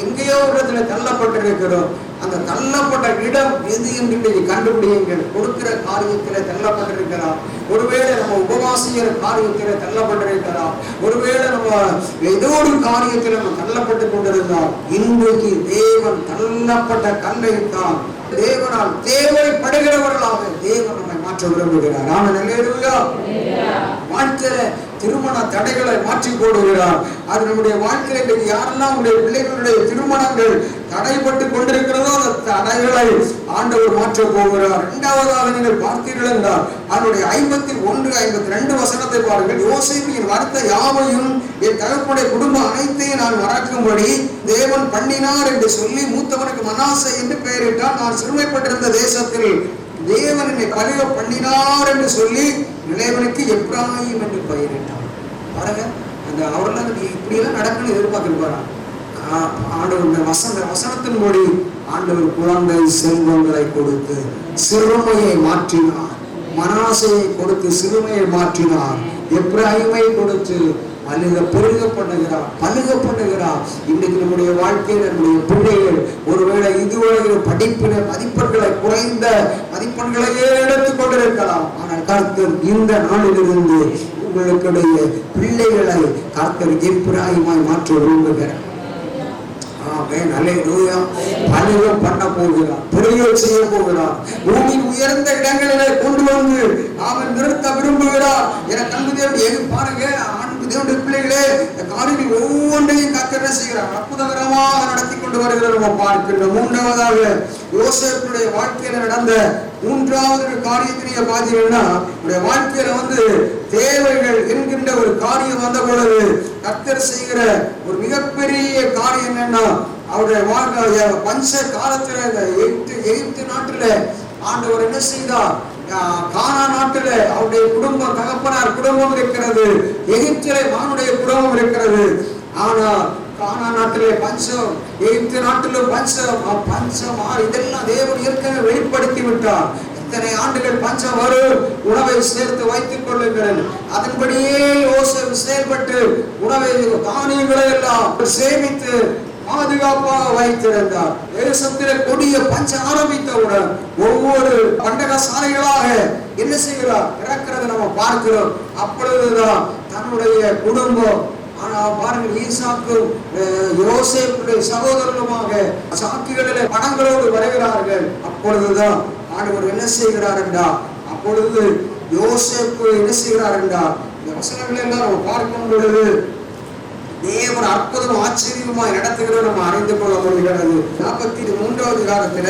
எங்கேயோ ஒரு இடத்துல தள்ளப்பட்டிருக்கிறோம். அந்த தள்ளப்பட்ட இடம் எது என்று கண்டுபிடியுங்கள். கொடுக்கிற காரியத்தில தள்ளப்பட்டிருக்கலாம், ஒருவேளை நம்ம உபவாசிக்கிற காரியத்தில தள்ளப்பட்டிருக்கலாம், ஒருவேளை நம்ம ஏதோ ஒரு காரியத்தில் நம்ம தள்ளப்பட்டு கொண்டிருந்தால், இன்றைக்கு தேவன் தள்ளப்பட்ட கல்லைத்தான் தேவனால் தேவைப்படுகிறவர்களாக தேவன் நம்மை மாற்ற விரும்புகிறார். அல்லேலூயா. வாழ்க்கையில திருமண தடைகளை மாற்றி போடுகிறார். அது நம்முடைய வாழ்க்கையில யாரெல்லாம் நம்முடைய பிள்ளைகளுடைய திருமணங்கள் தடைப்பட்டு கொண்டிருக்கிறதோ அந்த தடைகளை ஆண்டவர் மாற்ற போகிறார். இரண்டாவதாக நீங்கள் பார்த்தீர்கள் என்றால் அதனுடைய 51, 52 வசனத்தை பாருங்கள். யோசேப்பின் வார்த்தை யாவையும் என் தகப்பனுடைய குடும்பம் அனைத்தையும் நான் மறக்கும்படி தேவன் பண்ணினார் என்று சொல்லி மூத்தவனுக்கு மனாசே என்று பெயரிட்டார். நான் சிறுமைப்பட்டிருந்த தேசத்தில் தேவன் என்னை பலிக பண்ணினார் என்று சொல்லி இளையவனுக்கு எப்ராயிம் என்று பெயரிட்டார். பாருங்க, அந்த அவரெல்லாம் இப்படியெல்லாம் நடக்கணும்னு எதிர்பார்த்திருப்பாரா? ஆண்டவர் வசனத்தின்படி ஆண்டவர் குழந்தை செல்வங்களை கொடுத்து சிறுமையை மாற்றினார், மனாசையை கொடுத்து சிறுமையை மாற்றினார், எப்ராயிமை கொடுத்து பழுக பண்ணுகிறார். இன்னைக்கு நம்முடைய வாழ்க்கையில் நம்முடைய பிள்ளைகள் ஒருவேளை இதுவரை படிப்பின மதிப்பெண்களை குறைந்த மதிப்பெண்களையே எடுத்துக் கொண்டிருக்கலாம். ஆனால் கர்த்தர் இந்த நாளிலிருந்து உங்களுடைய பிள்ளைகளை கர்த்தர் எப்பிராயமாய் மாற்ற விரும்புகிறார். பணிகள் பண்ண போகிறார், பெரியல் செய்ய போகிறார், பூமியின் உயர்ந்த இடங்களிலே கொண்டு வந்து அவன் நிறுத்த விரும்புகிறார். என கல்வி பாருங்க, தேவனுடைய பிள்ளைகளே, இந்த காரியங்கள் ஒவ்வொன்றையும் கர்த்தர் செய்கிறார், அற்புதகரமாக நடத்தி கொண்டு வருகிறார். நம்ம பார்க்கின்றோம். மூன்றாவதாக யோசேப்புடைய வாழ்க்கையில நடந்த மூன்றாவது காரியத்திலேயே பார்த்தீங்கன்னா, வாழ்க்கையில தேவைகள் என்கின்ற ஒரு காரியம் வந்த பொழுது கர்த்தர் செய்கிற ஒரு மிகப்பெரிய காரியம் என்னன்னா, அவருடைய வாழ்க்கை பஞ்ச காலத்துல எகிப்து நாட்டுல ஆண்டவர் என்ன செய்தார்? கானா நாட்டில அவருடைய குடும்பம், தகப்பனார் குடும்பம் இருக்கிறது, எகிப்திலே மானுடைய குடும்பம் இருக்கிறது. ஆனா கானா நாட்டிலே பஞ்சம், எகிப்து நாட்டிலும் பஞ்சம் இதெல்லாம் தேவன் ஏற்கனவே வெளிப்படுத்தி விட்டார். இத்தனை ஆண்டுகள் பஞ்சம் வரும், உணவை சேர்த்து வைத்துக் கொள்ளுங்கள். அதன்படியே யோசேப்பு செயல்பட்டு உணவை, தானியங்களை எல்லாம் சேமித்து பாதுகாப்பாக வைத்திருந்தார். தேசத்திலே கொடிய பஞ்சம் ஆரம்பித்தவுடன் ஒவ்வொரு பண்டக சாலைகளாக என்ன செய்கிறார்? இறக்கிறது நம்ம பார்க்கிறோம். அப்பொழுதுதான் தன்னுடைய குடும்பம், ஆனா பாருங்கள், ஈசாக்கும் யோசேப்புடைய சகோதரர்களுமாக சாக்கிகளிலே பணங்களோடு வருகிறார்கள். அப்பொழுதுதான் ஆண்டவர் என்ன செய்கிறார் என்றால், அப்பொழுது யோசேப்பு என்ன செய்கிறார் என்றால், இந்த வசனங்களை எல்லாம் நம்ம பார்க்கும் பொழுது தேவன் அற்புதம் ஆச்சரியமாய் நடத்துகிறோம் நம்ம அறிந்து கொள்ள முடிகிறது. 43வது காலத்துல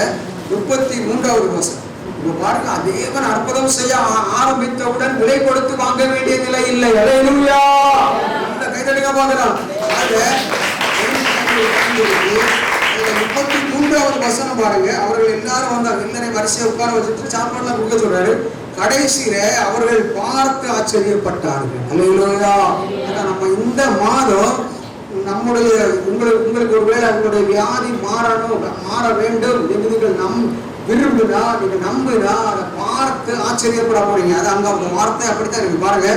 33வது வசனம் பாருங்க, தேவன் அற்புதம் செய்ய ஆரம்பித்தவுடன் விலை கொடுத்து வாங்க வேண்டிய நிலை இல்லை. அல்லேலூயா, கைதடிக்க பார்க்கலாம். 33வது வசனம் பாருங்க, அவர்கள் எல்லாரும் வந்தாங்க. எல்லாரையும் வரிசையை உட்கார வச்சுட்டு சாப்பாடுலாம் கொடுக்க சொல்றாரு. கடைசியில அவர்கள் பார்த்து ஆச்சரியப்பட்டார்கள். அல்லேலூயா. நம்ம இந்த மாதம் நம்முடைய உங்களுக்கு ஒருவேளை உங்களுடைய வியாதி மாற வேண்டும் என்று நீங்கள் விரும்புனா, நீங்க நம்புனா, அதை பார்த்து ஆச்சரியப்பட போறீங்க. அது அங்க அந்த வார்த்தை அப்படித்தான் இருக்கு பாருங்க.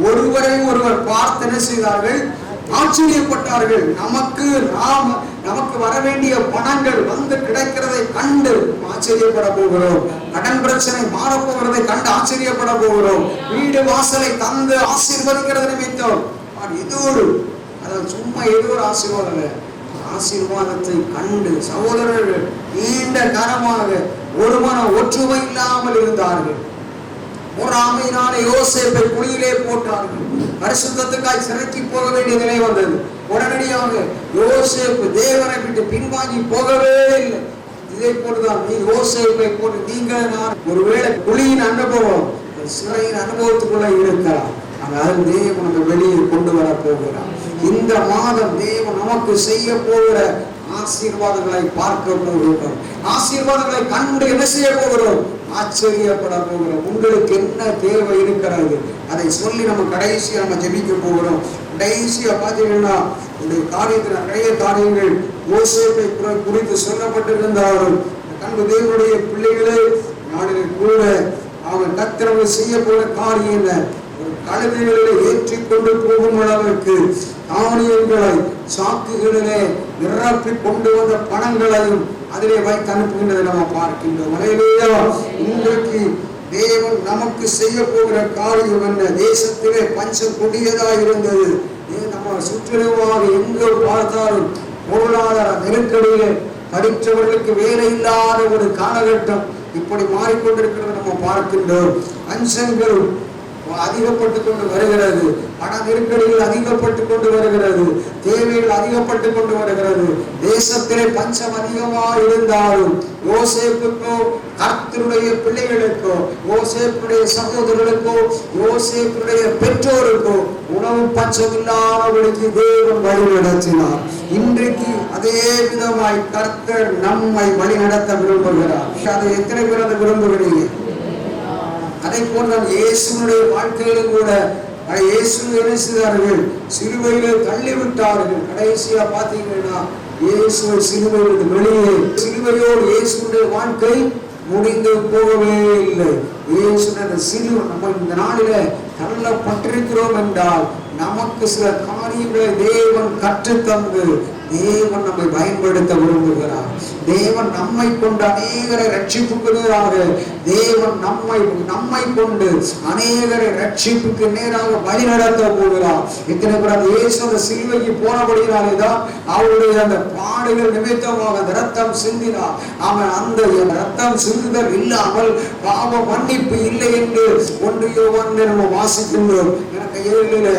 ஒருவரையும் ஒருவர் பார்த்து என்ன செய்தார்கள்? ஆச்சரியப்பட்டார்கள். நமக்கு வர வேண்டிய பணங்கள் கிடைக்கிறதை கண்டு ஆச்சரியப்பட போகிறோம். கடன் பிரச்சனை மாறப்போகிறதை கண்டு ஆச்சரியப்பட போகிறோம். வீடு வாசலை தந்து ஆசீர்வதிக்கிறது நிமித்தம் சும்மா ஏதோ ஒரு ஆசீர்வாதத்தை கண்டு சகோதரர்கள் நீண்ட காலமாக ஒரு மனம் ஒற்றுமை இல்லாமல் இருந்தார்கள். பொறாமையினால யோசேப்பை குழியிலே போட்டார்கள். பரிசுத்தத்துக்காய் சிறைக்கு போக வேண்டிய நிலை வந்தது. உடனடியாக யோசேப்பு தேவனை விட்டு பின்வாங்கி போகவே இல்லை. இதே போட்டுதான் நீ யோசேப்பை போட்டு நீங்கள் நான் ஒருவேளை குழியின் அனுபவம், சிறையின் அனுபவத்துக்குள்ள இருக்கலாம். ஆனால் தேவன் நம்ம வெளியே கொண்டு வர போகிறார். இந்த மாதம் தேவன் நமக்கு செய்ய போகிற ஆசீர்வாதங்களை பார்க்க போகிறோம். ஆசீர்வாதங்களை கண்டு என்ன செய்ய போகிறோம்? ஆச்சரியப்பட போகிறோம். உங்களுக்கு என்ன தேவை இருக்கிறது அதை சொல்லி நம்ம கடைசியா நம்ம ஜெபிக்க போகிறோம். கடைசியா பார்த்தீங்கன்னா இந்த காரியத்தில் நிறைய காரியங்கள் யோசேப்பை குறித்து சொல்லப்பட்டிருந்தாலும் கண்டு தேவனுடைய பிள்ளைகளே நாளில் கூட அவன் கர்த்தர் செய்ய போற காரியம் என்ன? கழுதைகளிலே ஏற்றிக்கொண்டு போகும் அளவிற்கு தானியங்களை சாக்குகளிலே நிரப்பி கொண்டு வந்த பணங்களையும் அதிலே வைத்து அனுப்புகின்றதை நம்ம பார்க்கின்றோம். இன்றைக்கு தேவன் நமக்கு செய்ய போகிற காரியம் என்ன? தேசத்திலே பஞ்சம் கொடியதா இருந்தது. நம்ம சுற்றுலாவாக எங்கு பார்த்தாலும் பொருளாதார நெருக்கடியிலே படித்தவர்களுக்கு வேலை இல்லாத ஒரு காலகட்டம் இப்படி மாறிக்கொண்டிருக்கிறது நம்ம பார்க்கின்றோம். பஞ்சங்கள் அதிகப்பட்டு கொண்டு வருகிறது. பண நெருக்கடிகள் அதிகப்பட்டு கொண்டு வருகிறது. தேவைகள் அதிகப்பட்டு கொண்டு வருகிறது. தேசத்திலே பஞ்சம் அதிகமாக இருந்தாலும் யோசேப்புக்கோ கர்த்தருடைய பிள்ளைகளுக்கோ யோசேப்புடைய சகோதரர்களுக்கோ யோசேப்புடைய பெற்றோருக்கோ உணவு பஞ்சம் இல்லாதவர்களுக்கு தேவன் வழி நடத்தினார். இன்றைக்கு அதே விதமாய் கர்த்தர் நம்மை வழி நடத்த விரும்புகிறார். அதை எத்தனை பேர் அதை விரும்புகிறீங்க? அதை போன்ற இயேசுனுடைய வாழ்க்கையிலும் கூட இயேசு என்ன செய்தார்கள்? சிலுவையிலே தள்ளிவிட்டார்கள். கடைசியா பாத்தீங்கன்னா இயேசு சிலுவையிலிருந்து வெளியே, சிலுவையோடு இயேசுடைய வாழ்க்கை முடிந்து போகவே இல்லை. இயேசுடைய சிலுவை நம்ம இந்த நாளில தள்ளப்பட்டிருக்கிறோம் என்றால் நமக்கு சில காரியங்களை தேவன் கற்றுத்தந்து தேவன் நம்மை பயன்படுத்த விரும்புகிறார். தேவன் நம்மை கொண்டு அநேகரை ரட்சிப்புக்கு நேராக தேவன் நம்மை கொண்டு அநேகரை ரட்சிப்புக்கு நேராக வழி நடத்த போகிறார். இத்தனை பேர் இயேசு அந்த சிலுவைக்கு போனபடினாலே தான் அவருடைய அந்த பாடுகள் நிமித்தமாக அந்த ரத்தம் சிந்தினார். அவன் அந்த ரத்தம் சிந்துதல் இல்லாமல் பாவ மன்னிப்பு இல்லை என்று 1 யோவான் நம்ம வாசிக்கின்றோம். எனக்கு ஏழிலே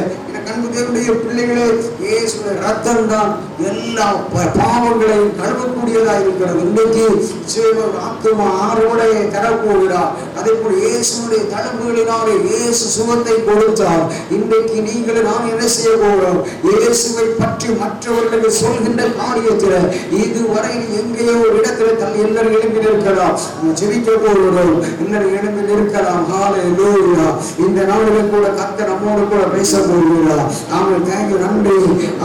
அன்பு தேவனுடைய பிள்ளைகளே, இயேசுவின் ரத்தம் தான் எல்லா பாவங்களையும் கழுவக்கூடியதாக இருக்கிறது. இன்றைக்கு ஆத்துமா ஆரோட தரப்போகிறார். அதே போல இயேசுடைய தழும்புகளினாலே இயேசு சுகத்தை கொடுத்தார். இன்றைக்கு நீங்கள் நாம் என்ன செய்ய போகிறோம்? இயேசுவை பற்றி மற்றவர்களுக்கு சொல்கின்ற காரியத்தில் இதுவரை எங்கேயோ ஒரு இடத்துல எல்லாரும் எழுப்பி நிற்கலாம். ஜெபிக்க போகிறோம், எல்லாரும் எழுப்பி நிற்கலாம். ஹல்லேலூயா. இந்த நாளில் கூட கர்த்தர் நம்மோடு கூட பேச போகிறார். ஆமென். தேங்க்யூ, நன்றி.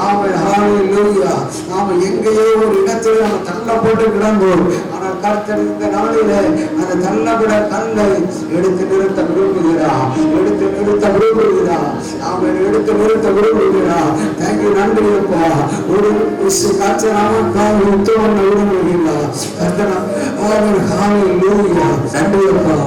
ஆமென். ஹல்லேலூயா. நாம எங்கேயோ ஒரு இடத்துல நம்ம தள்ளப்பட்டு கிடந்தோம். ஆனால் கர்த்தர் இந்த நாளிலே அந்த தள்ளப்பட கல்லை எடுத்து நிறுத்த விரும்புகிறார். ஆமென். எடுத்து நிறுத்த விரும்புகிறார். தேங்க்யூ, நன்றி அப்பா. ஒரு கர்த்தர் நமக்காக உத்தமம் விரும்புகிறார். கர்த்தர் ஆமென். ஹல்லேலூயா. நன்றி அப்பா.